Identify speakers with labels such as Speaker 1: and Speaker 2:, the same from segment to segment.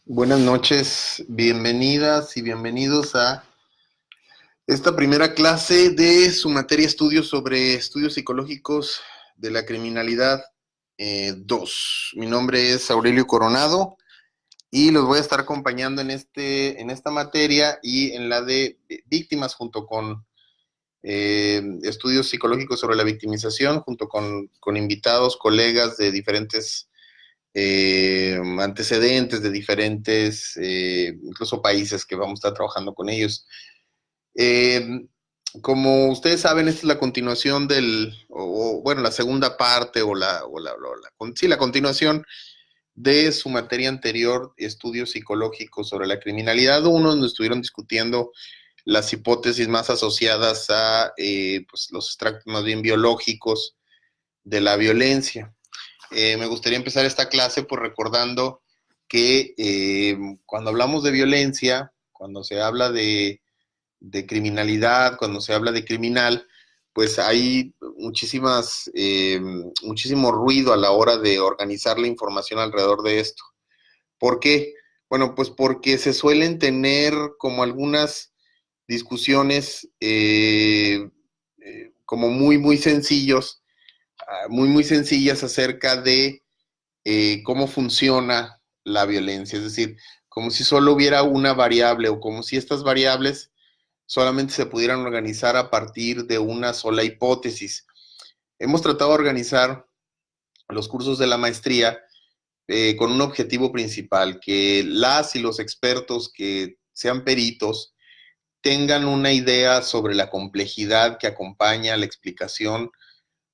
Speaker 1: Buenas noches, bienvenidas y bienvenidos a esta primera clase de su materia estudios sobre estudios psicológicos de la criminalidad 2. Mi nombre es Aurelio Coronado y los voy a estar acompañando en esta materia y en la de víctimas junto con estudios psicológicos sobre la victimización, junto con invitados, colegas de diferentes antecedentes de diferentes, incluso países que vamos a estar trabajando con ellos. Eh, Como ustedes saben, esta es la continuación bueno, la segunda parte sí, la continuación de su materia anterior, estudios psicológicos sobre la criminalidad uno, donde estuvieron discutiendo las hipótesis más asociadas a pues los extractos más bien biológicos de la violencia. Me gustaría empezar esta clase por recordando que cuando hablamos de violencia, cuando se habla de criminalidad, cuando se habla de criminal, pues hay muchísimo ruido a la hora de organizar la información alrededor de esto. ¿Por qué? Bueno, pues porque se suelen tener como algunas discusiones como muy sencillos, muy sencillas acerca de cómo funciona la violencia, es decir, como si solo hubiera una variable o como si estas variables solamente se pudieran organizar a partir de una sola hipótesis. Hemos tratado de organizar los cursos de la maestría con un objetivo principal, que las y los expertos que sean peritos tengan una idea sobre la complejidad que acompaña la explicación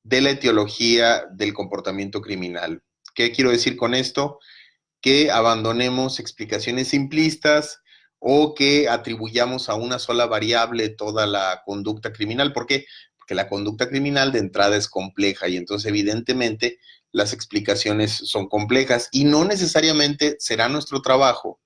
Speaker 1: de la etiología del comportamiento criminal. ¿Qué quiero decir con esto? Que abandonemos explicaciones simplistas o que atribuyamos a una sola variable toda la conducta criminal. ¿Por qué? Porque la conducta criminal de entrada es compleja y entonces evidentemente las explicaciones son complejas y no necesariamente será nuestro trabajo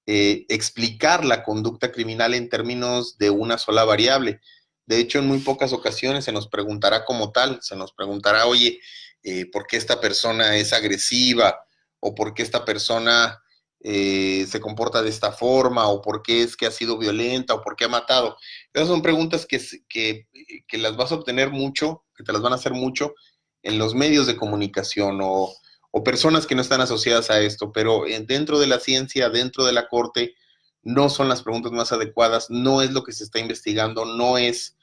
Speaker 1: explicar la conducta criminal en términos de una sola variable. De hecho, en muy pocas ocasiones se nos preguntará como tal, se nos preguntará, oye, ¿por qué esta persona es agresiva? ¿O por qué esta persona se comporta de esta forma? ¿O por qué es que ha sido violenta? ¿O por qué ha matado? Esas son preguntas que las vas a obtener mucho, que te las van a hacer mucho en los medios de comunicación o personas que no están asociadas a esto, pero dentro de la ciencia, dentro de la corte, no son las preguntas más adecuadas, no es lo que se está investigando, no es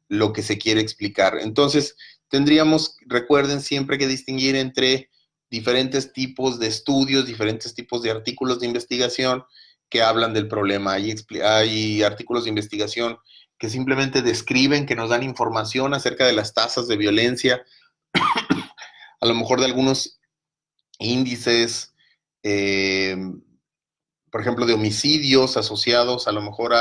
Speaker 1: lo que se quiere explicar. Entonces, tendríamos, recuerden siempre que distinguir entre diferentes tipos de estudios, diferentes tipos de artículos de investigación que hablan del problema. Hay artículos de investigación que simplemente describen, que nos dan información acerca de las tasas de violencia, a lo mejor de algunos índices, eh, por ejemplo, de homicidios asociados a lo mejor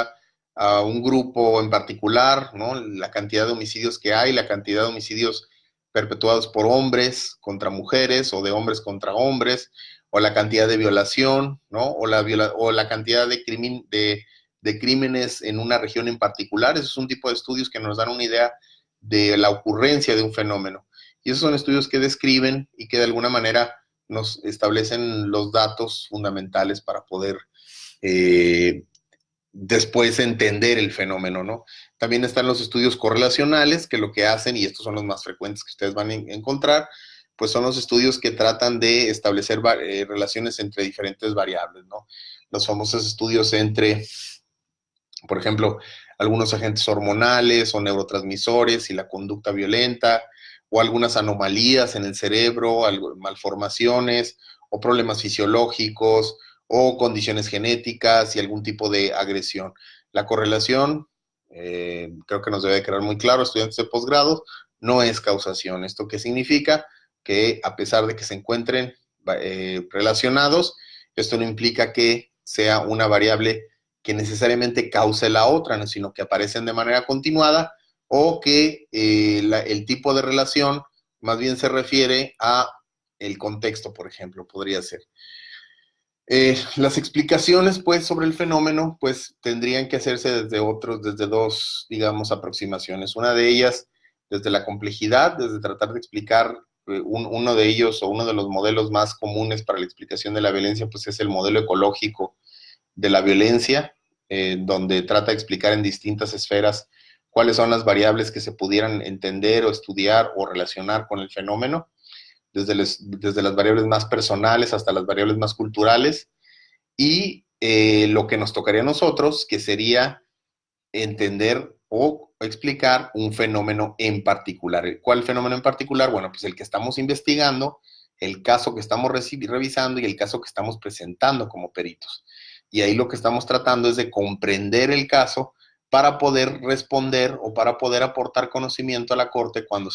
Speaker 1: a un grupo en particular, ¿no? La cantidad de homicidios que hay, la cantidad de homicidios perpetuados por hombres contra mujeres o de hombres contra hombres, o la cantidad de violación, ¿no? O la cantidad de crímenes en una región en particular. Ese es un tipo de estudios que nos dan una idea de la ocurrencia de un fenómeno. Y esos son estudios que describen y que de alguna manera nos establecen los datos fundamentales para poder eh, después entender el fenómeno, ¿no? También están los estudios correlacionales, que lo que hacen, y estos son los más frecuentes que ustedes van a encontrar, pues son los estudios que tratan de establecer relaciones entre diferentes variables, ¿no? Los famosos estudios entre, por ejemplo, algunos agentes hormonales o neurotransmisores y la conducta violenta, o algunas anomalías en el cerebro, malformaciones o problemas fisiológicos o condiciones genéticas y algún tipo de agresión. La correlación, creo que nos debe quedar muy claro, estudiantes de posgrado, no es causación. ¿Esto qué significa? Que a pesar de que se encuentren relacionados, esto no implica que sea una variable que necesariamente cause la otra, ¿no? Sino que aparecen de manera continuada o que el tipo de relación más bien se refiere a el contexto, por ejemplo, podría ser. Las explicaciones, pues, sobre el fenómeno, pues, tendrían que hacerse desde dos, digamos, aproximaciones. Una de ellas, desde la complejidad, desde tratar de explicar uno de ellos o uno de los modelos más comunes para la explicación de la violencia, pues es el modelo ecológico de la violencia, donde trata de explicar en distintas esferas cuáles son las variables que se pudieran entender o estudiar o relacionar con el fenómeno, desde las variables más personales hasta las variables más culturales, y lo que nos tocaría a nosotros, que sería entender o explicar un fenómeno en particular. ¿Cuál fenómeno en particular? Bueno, pues el que estamos investigando, el caso que estamos revisando y el caso que estamos presentando como peritos. Y ahí lo que estamos tratando es de comprender el caso para poder responder o para poder aportar conocimiento a la corte cuando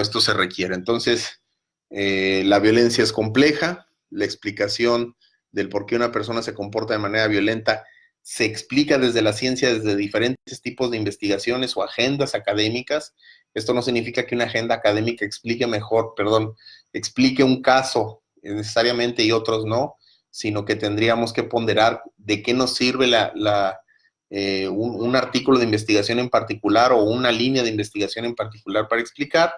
Speaker 1: esto se requiere. Entonces, la violencia es compleja, la explicación del por qué una persona se comporta de manera violenta se explica desde la ciencia, desde diferentes tipos de investigaciones o agendas académicas. Esto no significa que una agenda académica explique un caso necesariamente y otros no, sino que tendríamos que ponderar de qué nos sirve un artículo de investigación en particular o una línea de investigación en particular para explicar,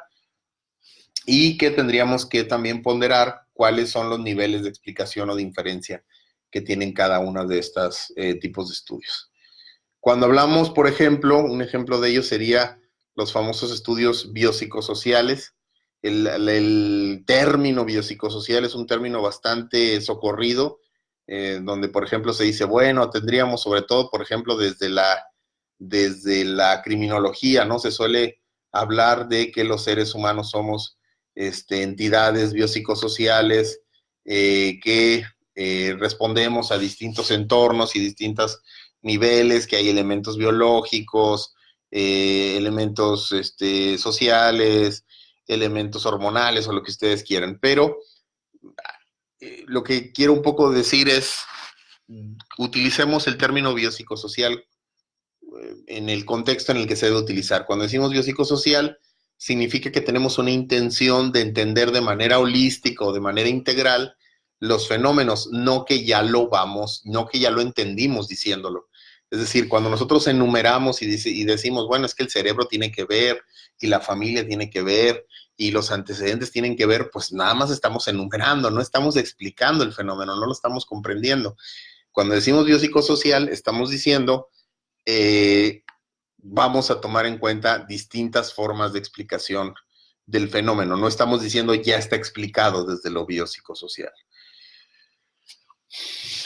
Speaker 1: y que tendríamos que también ponderar cuáles son los niveles de explicación o de inferencia que tienen cada uno de estos tipos de estudios. Cuando hablamos, por ejemplo, un ejemplo de ello sería los famosos estudios biopsicosociales. El término biopsicosocial es un término bastante socorrido, donde, por ejemplo, se dice, bueno, tendríamos sobre todo, por ejemplo, desde la criminología, ¿no? Se suele hablar de que los seres humanos somos entidades biopsicosociales que respondemos a distintos entornos y distintos niveles, que hay elementos biológicos, elementos sociales, elementos hormonales o lo que ustedes quieran. Pero lo que quiero un poco decir es, utilicemos el término biopsicosocial en el contexto en el que se debe utilizar. Cuando decimos biopsicosocial, significa que tenemos una intención de entender de manera holística o de manera integral los fenómenos, no que ya lo entendimos diciéndolo. Es decir, cuando nosotros enumeramos y decimos, bueno, es que el cerebro tiene que ver, y la familia tiene que ver, y los antecedentes tienen que ver, pues nada más estamos enumerando, no estamos explicando el fenómeno, no lo estamos comprendiendo. Cuando decimos biopsicosocial, estamos diciendo, vamos a tomar en cuenta distintas formas de explicación del fenómeno. No estamos diciendo ya está explicado desde lo biopsicosocial.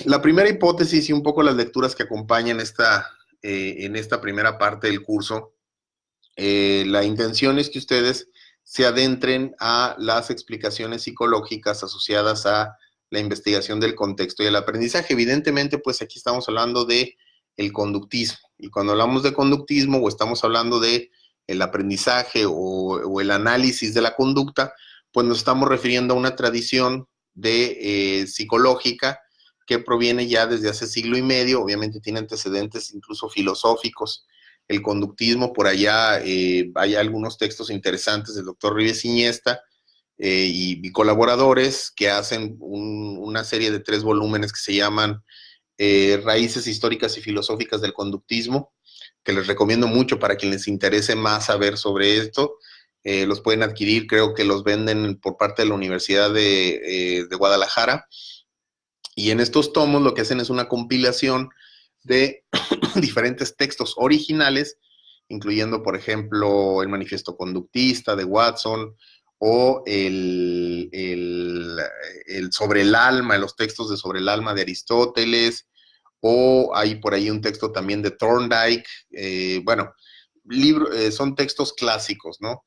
Speaker 1: La primera hipótesis y un poco las lecturas que acompañan en esta primera parte del curso, la intención es que ustedes se adentren a las explicaciones psicológicas asociadas a la investigación del contexto y el aprendizaje. Evidentemente, pues aquí estamos hablando de el conductismo, y cuando hablamos de conductismo o estamos hablando de el aprendizaje o el análisis de la conducta, pues nos estamos refiriendo a una tradición psicológica que proviene ya desde hace siglo y medio, obviamente tiene antecedentes incluso filosóficos. El conductismo, por allá hay algunos textos interesantes del doctor Ribes Iniesta y colaboradores que hacen una serie de 3 volúmenes que se llaman Raíces históricas y filosóficas del conductismo, que les recomiendo mucho para quien les interese más saber sobre esto. Los pueden adquirir, creo que los venden por parte de la Universidad de Guadalajara. Y en estos tomos lo que hacen es una compilación de diferentes textos originales, incluyendo, por ejemplo, el Manifiesto Conductista de Watson o el Sobre el Alma, los textos de Sobre el Alma de Aristóteles, o hay por ahí un texto también de Thorndike. Bueno, son textos clásicos, ¿no?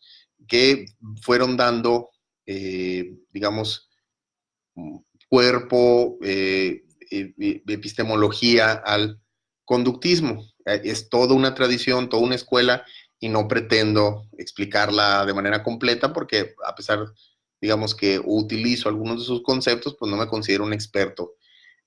Speaker 1: Que fueron dando, digamos, cuerpo, epistemología al conductismo. Es toda una tradición, toda una escuela, y no pretendo explicarla de manera completa porque, a pesar, digamos, que utilizo algunos de sus conceptos, pues no me considero un experto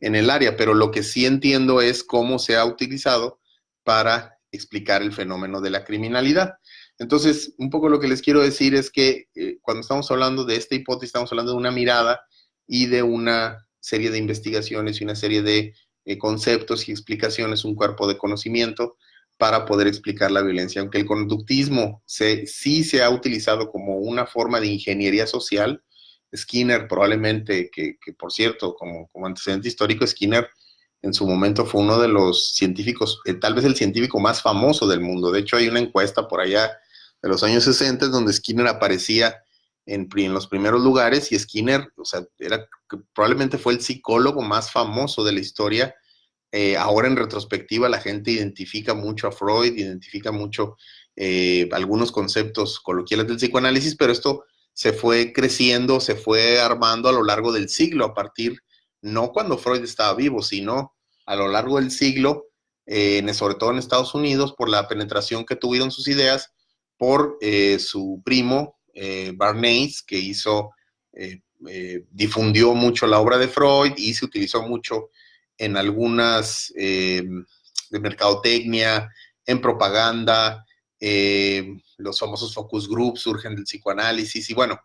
Speaker 1: en el área, pero lo que sí entiendo es cómo se ha utilizado para explicar el fenómeno de la criminalidad. Entonces, un poco lo que les quiero decir es que cuando estamos hablando de esta hipótesis, estamos hablando de una mirada y de una serie de investigaciones y una serie de conceptos y explicaciones, un cuerpo de conocimiento para poder explicar la violencia. Aunque el conductismo sí se ha utilizado como una forma de ingeniería social, Skinner probablemente, que por cierto, como antecedente histórico, Skinner en su momento fue uno de los científicos, tal vez el científico más famoso del mundo. De hecho, hay una encuesta por allá de los años 60 donde Skinner aparecía en los primeros lugares, y Skinner, o sea, probablemente fue el psicólogo más famoso de la historia. Ahora en retrospectiva la gente identifica mucho a Freud, identifica mucho algunos conceptos coloquiales del psicoanálisis, pero esto se fue creciendo, se fue armando a lo largo del siglo, a partir, no cuando Freud estaba vivo, sino a lo largo del siglo, sobre todo en Estados Unidos, por la penetración que tuvieron sus ideas por su primo, Bernays, que difundió mucho la obra de Freud y se utilizó mucho en algunas de mercadotecnia, en propaganda, los famosos focus groups surgen del psicoanálisis, y bueno,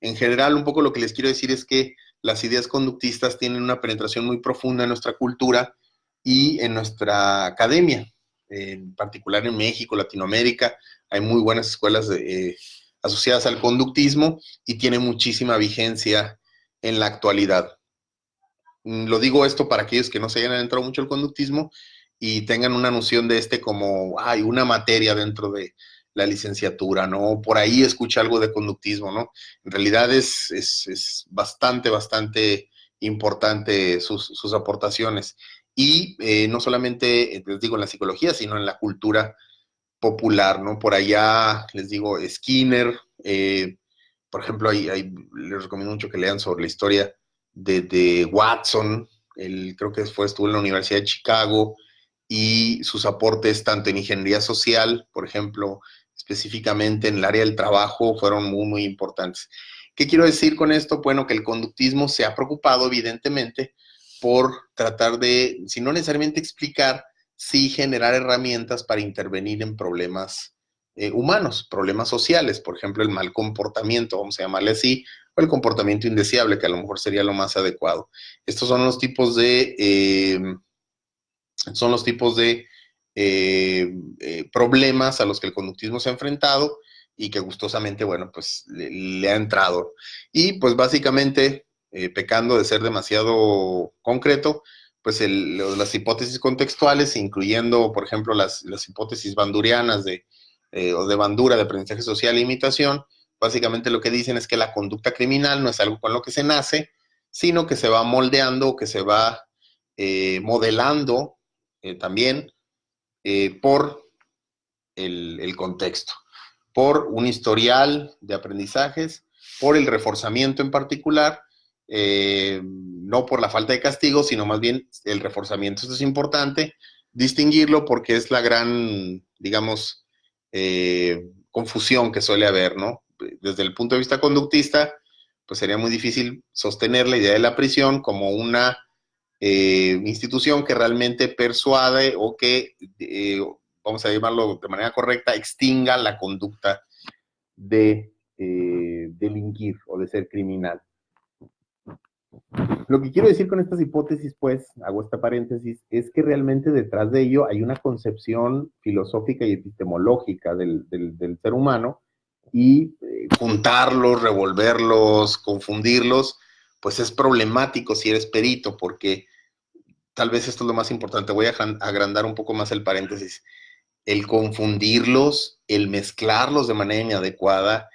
Speaker 1: en general un poco lo que les quiero decir es que las ideas conductistas tienen una penetración muy profunda en nuestra cultura y en nuestra academia, en particular en México, Latinoamérica, hay muy buenas escuelas asociadas al conductismo y tiene muchísima vigencia en la actualidad. Lo digo esto para aquellos que no se hayan adentrado mucho al conductismo y tengan una noción de como, hay una materia dentro de la licenciatura, ¿no? Por ahí escucha algo de conductismo, ¿no? En realidad es bastante, bastante importante sus aportaciones. Y no solamente, les digo, en la psicología, sino en la cultura popular, ¿no? Por allá, les digo, Skinner, por ejemplo, les recomiendo mucho que lean sobre la historia de Watson. Creo que estuvo en la Universidad de Chicago, y sus aportes tanto en ingeniería social, por ejemplo, específicamente en el área del trabajo, fueron muy, muy importantes. ¿Qué quiero decir con esto? Bueno, que el conductismo se ha preocupado, evidentemente, por tratar de, si no necesariamente explicar, sí generar herramientas para intervenir en problemas humanos, problemas sociales, por ejemplo, el mal comportamiento, vamos a llamarle así, o el comportamiento indeseable, que a lo mejor sería lo más adecuado. Estos son los tipos de problemas a los que el conductismo se ha enfrentado y que gustosamente, bueno, pues le ha entrado. Y pues básicamente, pecando de ser demasiado concreto, pues las hipótesis contextuales, incluyendo, por ejemplo, las hipótesis bandurianas o de Bandura, de aprendizaje social e imitación, básicamente lo que dicen es que la conducta criminal no es algo con lo que se nace, sino que se va moldeando, que se va modelando también por el contexto, por un historial de aprendizajes, por el reforzamiento en particular, no por la falta de castigo, sino más bien el reforzamiento. Esto es importante distinguirlo porque es la gran, digamos, confusión que suele haber, ¿no? Desde el punto de vista conductista, pues sería muy difícil sostener la idea de la prisión como una institución que realmente persuade o que, vamos a llamarlo de manera correcta, extinga la conducta de delinquir o de ser criminal. Lo que quiero decir con estas hipótesis, pues, hago esta paréntesis, es que realmente detrás de ello hay una concepción filosófica y epistemológica del ser humano, y juntarlos, revolverlos, confundirlos, pues es problemático si eres perito, porque tal vez esto es lo más importante. Voy a agrandar un poco más el paréntesis. El confundirlos, el mezclarlos de manera inadecuada,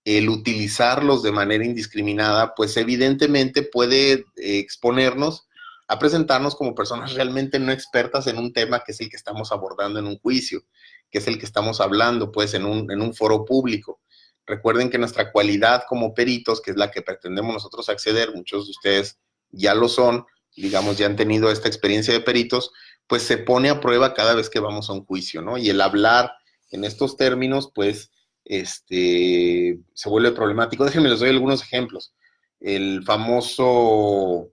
Speaker 1: el utilizarlos de manera indiscriminada, pues evidentemente puede exponernos a presentarnos como personas realmente no expertas en un tema que es el que estamos abordando en un juicio, que es el que estamos hablando pues en un foro público. Recuerden que nuestra cualidad como peritos, que es la que pretendemos nosotros acceder, muchos de ustedes ya lo son, digamos, ya han tenido esta experiencia de peritos, pues se pone a prueba cada vez que vamos a un juicio, ¿no? Y el hablar en estos términos, pues, se vuelve problemático. Déjenme les doy algunos ejemplos. El famoso,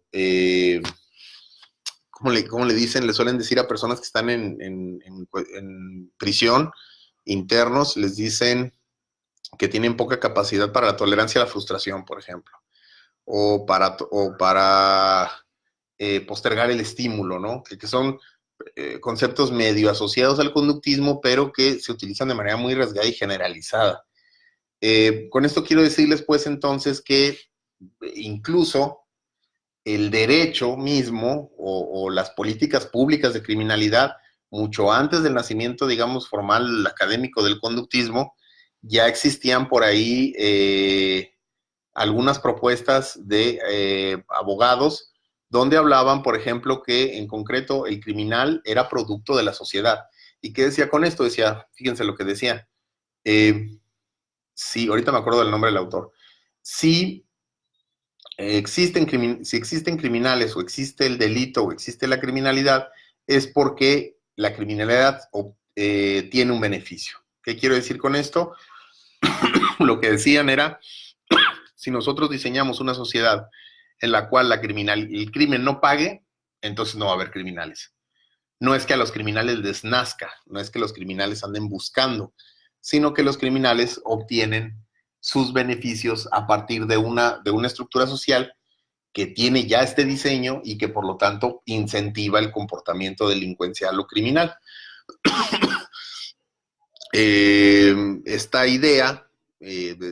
Speaker 1: ¿cómo le dicen? Le suelen decir a personas que están en prisión, internos, les dicen que tienen poca capacidad para la tolerancia a la frustración, por ejemplo, o para postergar el estímulo, ¿no? Que son conceptos medio asociados al conductismo, pero que se utilizan de manera muy rasgada y generalizada. Con esto quiero decirles, pues, entonces, que incluso el derecho mismo o las políticas públicas de criminalidad, mucho antes del nacimiento, digamos, formal académico del conductismo, ya existían por ahí algunas propuestas de abogados donde hablaban, por ejemplo, que en concreto el criminal era producto de la sociedad. ¿Y qué decía con esto? Decía, fíjense lo que decía, sí, ahorita me acuerdo del nombre del autor, si si existen criminales o existe el delito o existe la criminalidad, es porque la criminalidad tiene un beneficio. ¿Qué quiero decir con esto? Lo que decían era, si nosotros diseñamos una sociedad en la cual el crimen no pague, entonces no va a haber criminales. No es que a los criminales les nazca, no es que los criminales anden buscando, sino que los criminales obtienen sus beneficios a partir de una estructura social que tiene ya este diseño y que por lo tanto incentiva el comportamiento delincuencial o criminal. Esta idea,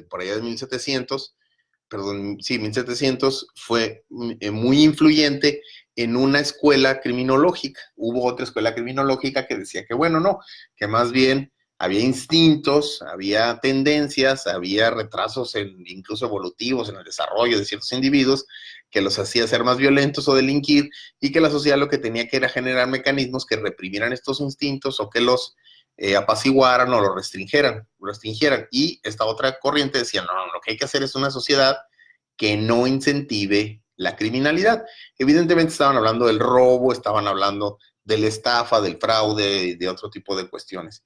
Speaker 1: por allá de 1700, perdón, sí, 1700, fue muy influyente en una escuela criminológica. Hubo otra escuela criminológica que decía que, bueno, no, que más bien había instintos, había tendencias, había retrasos incluso evolutivos en el desarrollo de ciertos individuos que los hacía ser más violentos o delinquir, y que la sociedad lo que tenía que era generar mecanismos que reprimieran estos instintos o que los apaciguaran o lo restringieran. Y esta otra corriente decía, no, lo que hay que hacer es una sociedad que no incentive la criminalidad. Evidentemente estaban hablando del robo, estaban hablando de la estafa, del fraude, de otro tipo de cuestiones.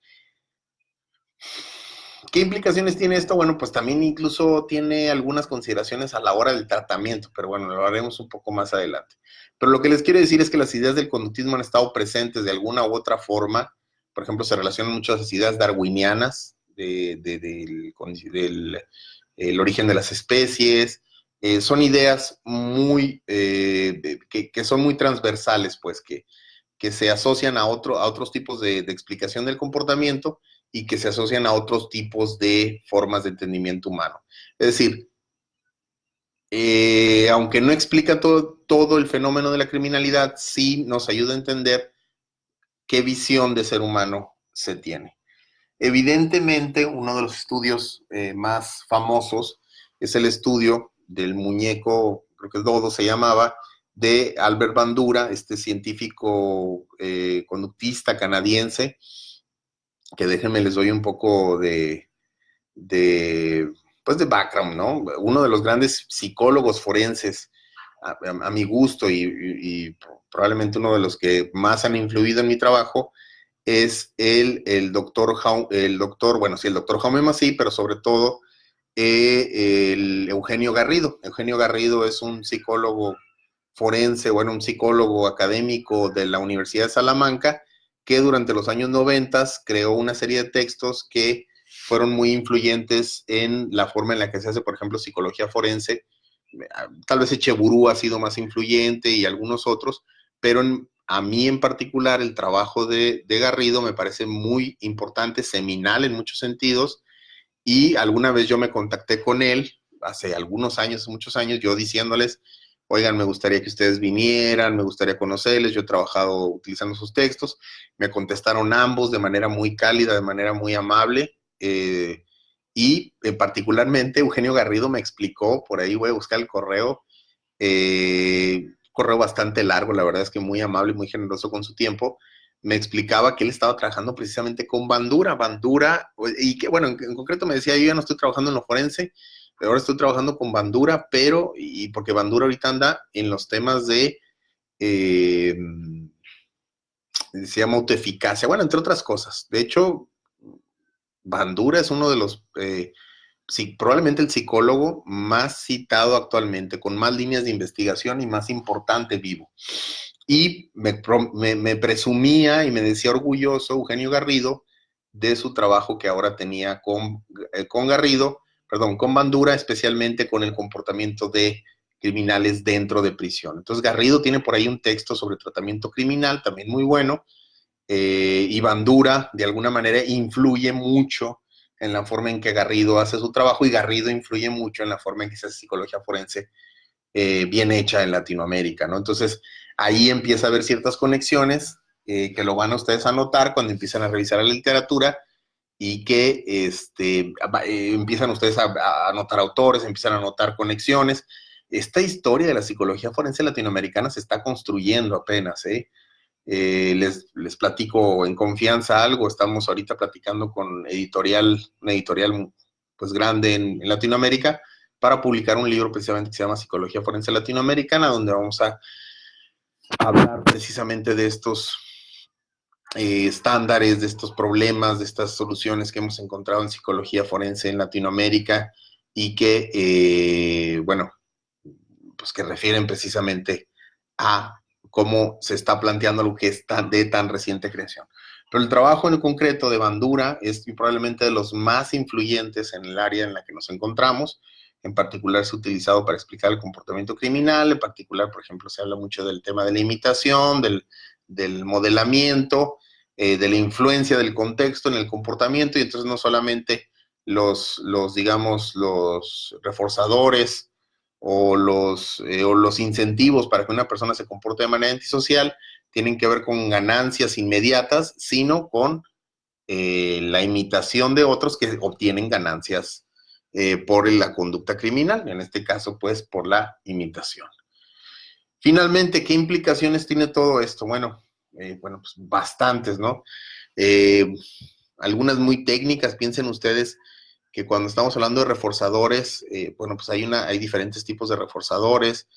Speaker 1: ¿Qué implicaciones tiene esto? Bueno, pues también incluso tiene algunas consideraciones a la hora del tratamiento, pero bueno, lo haremos un poco más adelante. Pero lo que les quiero decir es que las ideas del conductismo han estado presentes de alguna u otra forma. Por ejemplo, se relacionan mucho a las ideas darwinianas del origen de las especies. Son ideas muy que son muy transversales, pues, que se asocian a otros tipos de explicación del comportamiento y que se asocian a otros tipos de formas de entendimiento humano. Es decir, aunque no explica todo el fenómeno de la criminalidad, sí nos ayuda a entender qué visión de ser humano se tiene. Evidentemente, uno de los estudios más famosos es el estudio del muñeco, creo que es Dodo se llamaba, de Albert Bandura, este científico conductista canadiense, que déjenme les doy un poco pues de background, ¿no? Uno de los grandes psicólogos forenses, a mi gusto, y probablemente uno de los que más han influido en mi trabajo, es el doctor Jaume Massí, pero sobre todo el Eugenio Garrido. Eugenio Garrido es un psicólogo forense, bueno, un psicólogo académico de la Universidad de Salamanca, que durante los años 90 creó una serie de textos que fueron muy influyentes en la forma en la que se hace, por ejemplo, psicología forense. Tal vez Echeburú ha sido más influyente y algunos otros, pero a mí en particular el trabajo de Garrido me parece muy importante, seminal en muchos sentidos, y alguna vez yo me contacté con él, hace algunos años, muchos años, yo diciéndoles, oigan, me gustaría que ustedes vinieran, me gustaría conocerles, yo he trabajado utilizando sus textos, me contestaron ambos de manera muy cálida, de manera muy amable, y particularmente Eugenio Garrido me explicó, por ahí voy a buscar el correo, correo bastante largo, la verdad es que muy amable y muy generoso con su tiempo, me explicaba que él estaba trabajando precisamente con Bandura, y que bueno, en concreto me decía, yo ya no estoy trabajando en lo forense, pero ahora estoy trabajando con Bandura, y porque Bandura ahorita anda en los temas de, se llama autoeficacia, bueno, entre otras cosas. De hecho, Bandura es uno de los, sí, probablemente el psicólogo más citado actualmente, con más líneas de investigación y más importante vivo. Y me presumía y me decía orgulloso Eugenio Garrido de su trabajo que ahora tenía con Bandura, especialmente con el comportamiento de criminales dentro de prisión. Entonces Garrido tiene por ahí un texto sobre tratamiento criminal, también muy bueno, y Bandura, de alguna manera, influye mucho en la forma en que Garrido hace su trabajo, y Garrido influye mucho en la forma en que se hace psicología forense bien hecha en Latinoamérica, ¿no? Entonces, ahí empieza a haber ciertas conexiones que lo van a ustedes a notar cuando empiezan a revisar la literatura, y que empiezan ustedes a anotar autores, empiezan a anotar conexiones. Esta historia de la psicología forense latinoamericana se está construyendo apenas, ¿eh? Les platico en confianza algo. Estamos ahorita platicando con una editorial pues grande en Latinoamérica, para publicar un libro precisamente que se llama Psicología Forense Latinoamericana, donde vamos a hablar precisamente de estos estándares, de estos problemas, de estas soluciones que hemos encontrado en psicología forense en Latinoamérica, y que, bueno, pues que refieren precisamente a cómo se está planteando lo que es de tan reciente creación. Pero el trabajo en concreto de Bandura es probablemente de los más influyentes en el área en la que nos encontramos. En particular se ha utilizado para explicar el comportamiento criminal. En particular, por ejemplo, se habla mucho del tema de la imitación, del modelamiento, de la influencia del contexto en el comportamiento, y entonces no solamente digamos, los reforzadores o los incentivos para que una persona se comporte de manera antisocial tienen que ver con ganancias inmediatas, sino con la imitación de otros que obtienen ganancias por la conducta criminal, en este caso, pues, por la imitación. Finalmente, ¿qué implicaciones tiene todo esto? Bueno, pues bastantes, ¿no? Algunas muy técnicas. Piensen ustedes que cuando estamos hablando de reforzadores, bueno, pues hay diferentes tipos de reforzadores.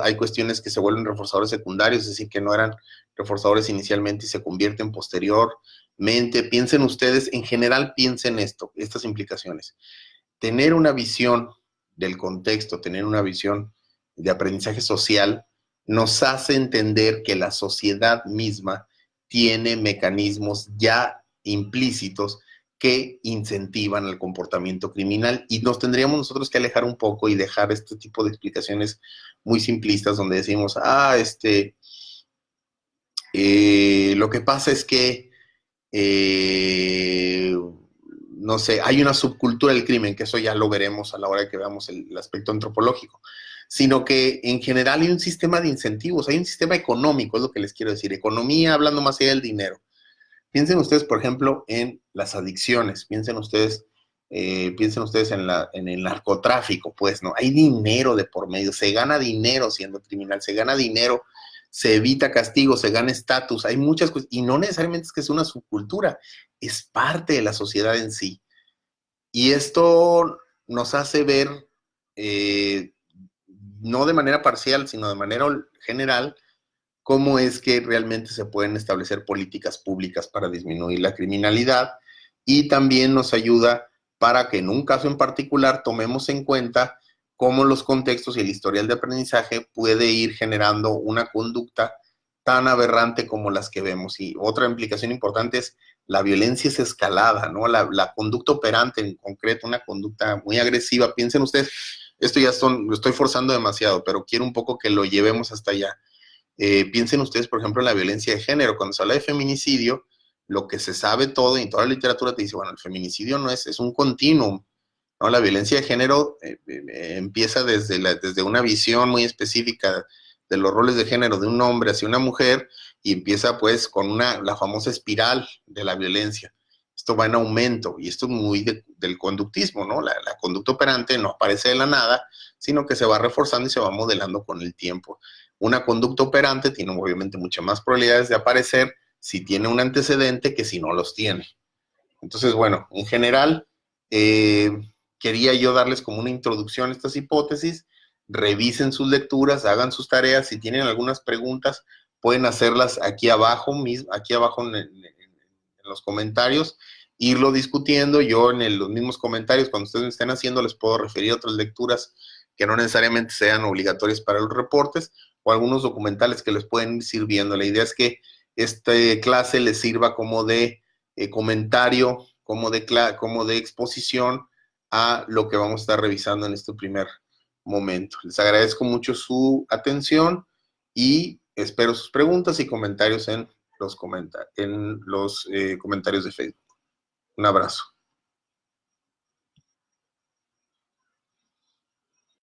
Speaker 1: Hay cuestiones que se vuelven reforzadores secundarios, es decir, que no eran reforzadores inicialmente y se convierten posteriormente. Piensen ustedes, en general, piensen estas implicaciones. Tener una visión del contexto, tener una visión de aprendizaje social, nos hace entender que la sociedad misma tiene mecanismos ya implícitos que incentivan el comportamiento criminal, y nos tendríamos nosotros que alejar un poco y dejar este tipo de explicaciones muy simplistas donde decimos, lo que pasa es que no sé, hay una subcultura del crimen, que eso ya lo veremos a la hora que veamos el aspecto antropológico, sino que en general hay un sistema de incentivos, hay un sistema económico, es lo que les quiero decir, economía hablando más allá del dinero. Piensen ustedes, por ejemplo, en las adicciones, piensen ustedes en el narcotráfico, pues, ¿no? Hay dinero de por medio, se gana dinero siendo criminal, se gana dinero, se evita castigo, se gana estatus, hay muchas cosas, y no necesariamente es que sea una subcultura, es parte de la sociedad en sí. Y esto nos hace ver, no de manera parcial, sino de manera general, cómo es que realmente se pueden establecer políticas públicas para disminuir la criminalidad, y también nos ayuda para que en un caso en particular tomemos en cuenta cómo los contextos y el historial de aprendizaje puede ir generando una conducta tan aberrante como las que vemos. Y otra implicación importante es la violencia es escalada, ¿no? La conducta operante en concreto, una conducta muy agresiva. Piensen ustedes, esto lo estoy forzando demasiado, pero quiero un poco que lo llevemos hasta allá. Piensen ustedes, por ejemplo, en la violencia de género. Cuando se habla de feminicidio, lo que se sabe todo, y en toda la literatura te dice, bueno, el feminicidio no es un continuum, ¿no? La violencia de género empieza desde una visión muy específica de los roles de género de un hombre hacia una mujer, y empieza pues con la famosa espiral de la violencia. Esto va en aumento, y esto es muy del conductismo, ¿no? La conducta operante no aparece de la nada, sino que se va reforzando y se va modelando con el tiempo. Una conducta operante tiene obviamente muchas más probabilidades de aparecer si tiene un antecedente que si no los tiene. Entonces, bueno, en general, quería yo darles como una introducción a estas hipótesis. Revisen sus lecturas, hagan sus tareas. Si tienen algunas preguntas, pueden hacerlas aquí abajo en los comentarios, irlo discutiendo. Yo en los mismos comentarios, cuando ustedes me estén haciendo, les puedo referir a otras lecturas que no necesariamente sean obligatorias para los reportes, o algunos documentales que les pueden ir sirviendo. La idea es que esta clase les sirva como de comentario, como de exposición a lo que vamos a estar revisando en este primer momento. Les agradezco mucho su atención y espero sus preguntas y comentarios en los comentarios de Facebook. Un abrazo.